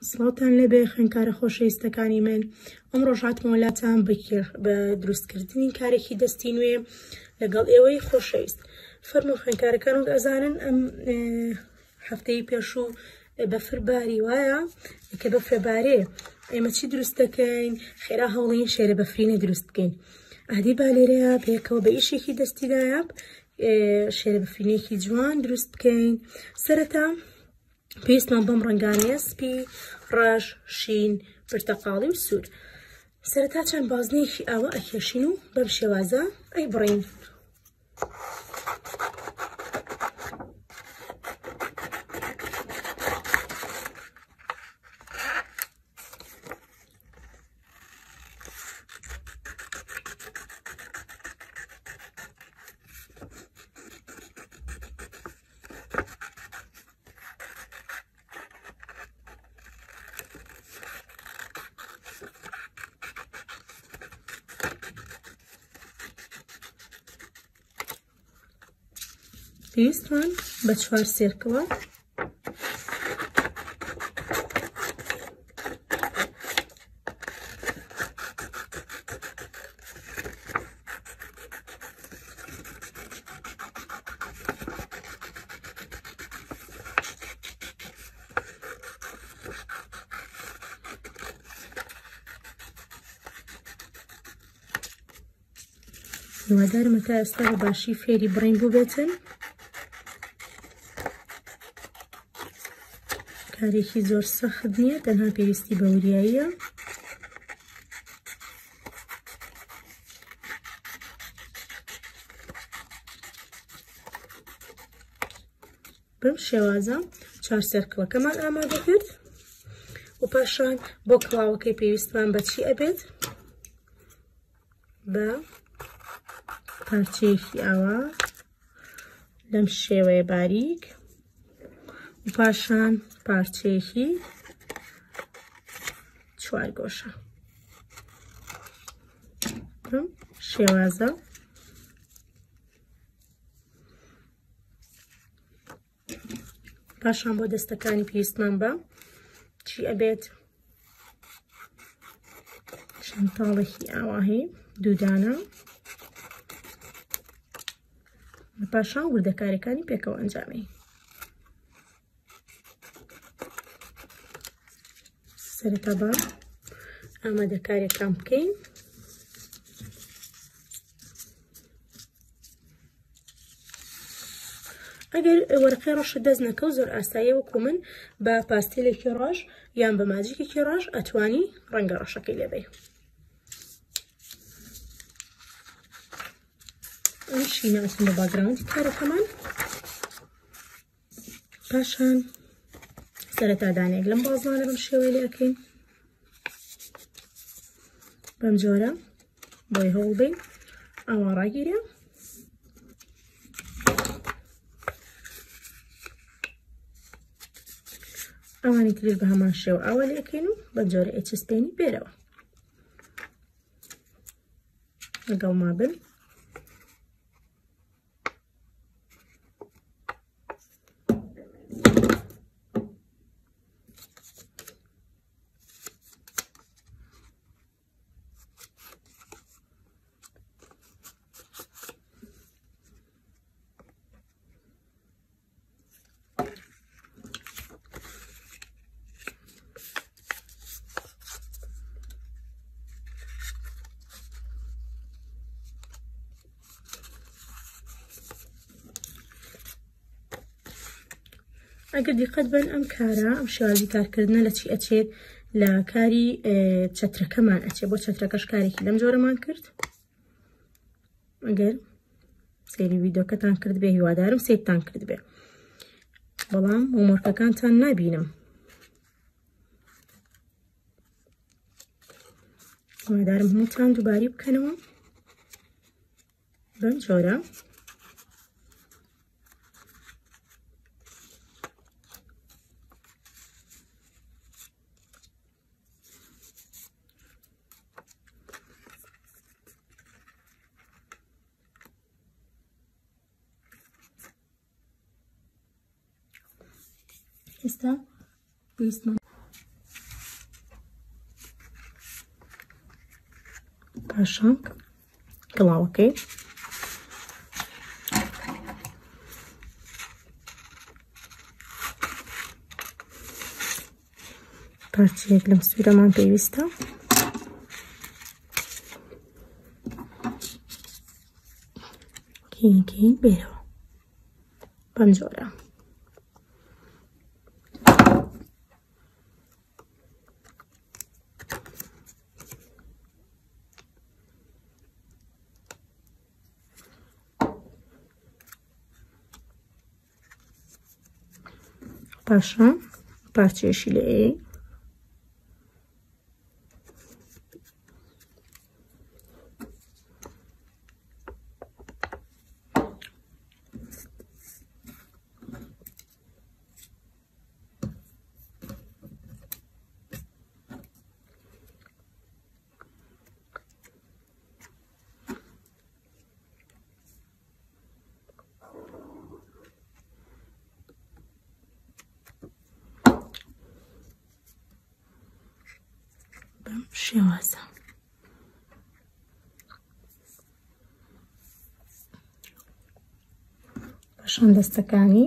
سڵاوتان لەبێ خوێندکارە خۆشەویستەکانی من. ئەم ڕۆژ هاتمەوەلاتان بە دروستکردنی کارێکی دەستی نوێ لەگەڵ ئێوەی خۆشەویست. فەرموو خوێندکارەکان و ئەزانن ئەم هەفتەی پێشوو بەفرباری وایە کە بەفرەبارێ ئێمە چی دروست دەکەین؟ خێرا هەوڵین شێرە بەفرینە دروست بکەین. ئەهدی با لێرەیە پێکەوە بە ئیشێکی دەستیدایە شێرە بەفرینێکی جوان دروست بکەین. سەرەتا پێویستمان بەم ڕەنگانەیە سپی، ڕەش، شین، پرتەقاڵی و سوور. سەرەتا چەند بازنەیەکی ئاوە ئەکێشین و بەم شێوازە ئەیبڕین. پێویستمان بە 4 سێرکڵە هیوادارم تا ئێستا بە باشی فێری بڕین بوو بێتن. کارێکی زۆر سەخت نییە، تەنها پێویستی بە وریاییە. بەم شێوازە 4 سێرکڵەکەمان ئامادە کرد و پاشان بۆ کڵاوەکەی پێویستمان بە چی ئەبێت؟ بە پارچەیەکی ئاوا لەم شێوەیە باریک و پاشان پارچەیەکی 4 گۆشە. شێوازە پاشان بۆ دەستەکانی پێویستمان بە چی ئەبێت؟ شەمتاڵێکی ئاواهەیە 2 دانە و پاشان وردەکاریەکانی پێکەوە ئەنجامێ. سەرەتا بە ئامادەکاریەکان بکەین. ئەگەر وەرەقەی ڕەشت دەست نەکەوت زۆر ئاساییە وەکو من بە پاستیلێکی ڕەش یان بە ماجیکێکی ڕەش ئەتوانی ڕەنگە ڕەشەکەی لێبێ. ئەم شینە ئەچین بە باگراوندی کارەکەمان. پاشان سەرەتا دانێک لەم بازانە بەم شێوەیە لێ ئەکەین. بەم جۆرە بۆی هەوڵ بین ئاوا ڕاگیرێ. ئەوانی تریش بە هەمان شێوە ئاوا لێ ئەکەین و بەم جۆرە ئەچسپێنی بێرەوە لەگەڵ مابن. ئەگەر دیقەت بن ئەم کارە ئەم شێوازی کارکردنە لە چی ئەچێت؟ لە کاری چەترەکەمان ئەچێت. بۆ چەترەکەش کارێکی لەم جۆرەمان کرد. ئەگەر سەیری ڤیدۆکەتان کرد بێ هیوادارم سێڤتان کرد بێ، بەڵام هۆمۆرکەکانتان نابینم. هیوادارم هەمووتان دووباری بکەنەوە بەم جۆرە. ئێستا پێویستمان پاشان گڵاوەکەی پارچەیەک لەم سوورەمان پێویستە. کین بێرەوە بەم جۆرە. پاشان پارچەیەشی لە ئێ شێوازە. پاشان دەستەکانی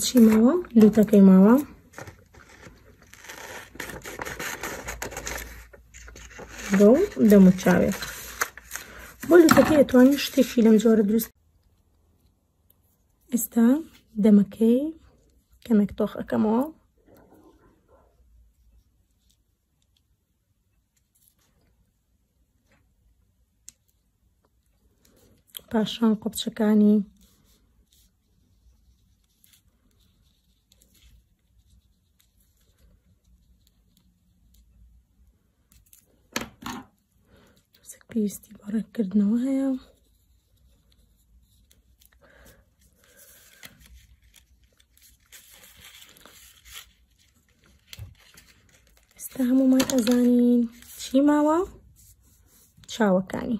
چی ماوە لوتەکەی ماوە بۆ دەموچاوێت بۆ لوتەکەی ئەتوانین شتێکی لەم جۆرە دروست. ئێستا دەمەکەی کە کەمێک تۆخ ئەەکەمەوە. پاشان قوچەکانی پێویستی بە ڕێککردنەوە هەیە. ئێستا هەمومان ئەزانین چی ماوە؟ چاوەکانی.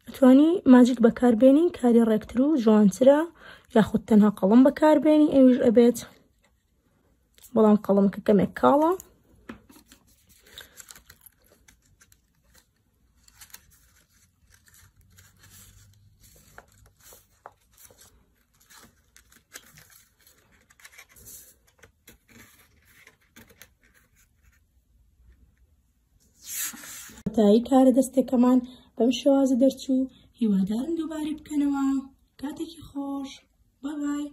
ئەتوانی ماجیک بەکاربێنی کاری ڕێکتر و جوانترە، یاخود تەنها قەڵەم بەکاربێنی ئەویش ئەبێت، بەڵام قەڵەمەکە کەمێک کاڵە. تایی کارە دەستێکەمان بەم شێوازە دەرچوو. هیوادارم دووبارە بکەنەوە. کاتێکی خۆش. بای بای.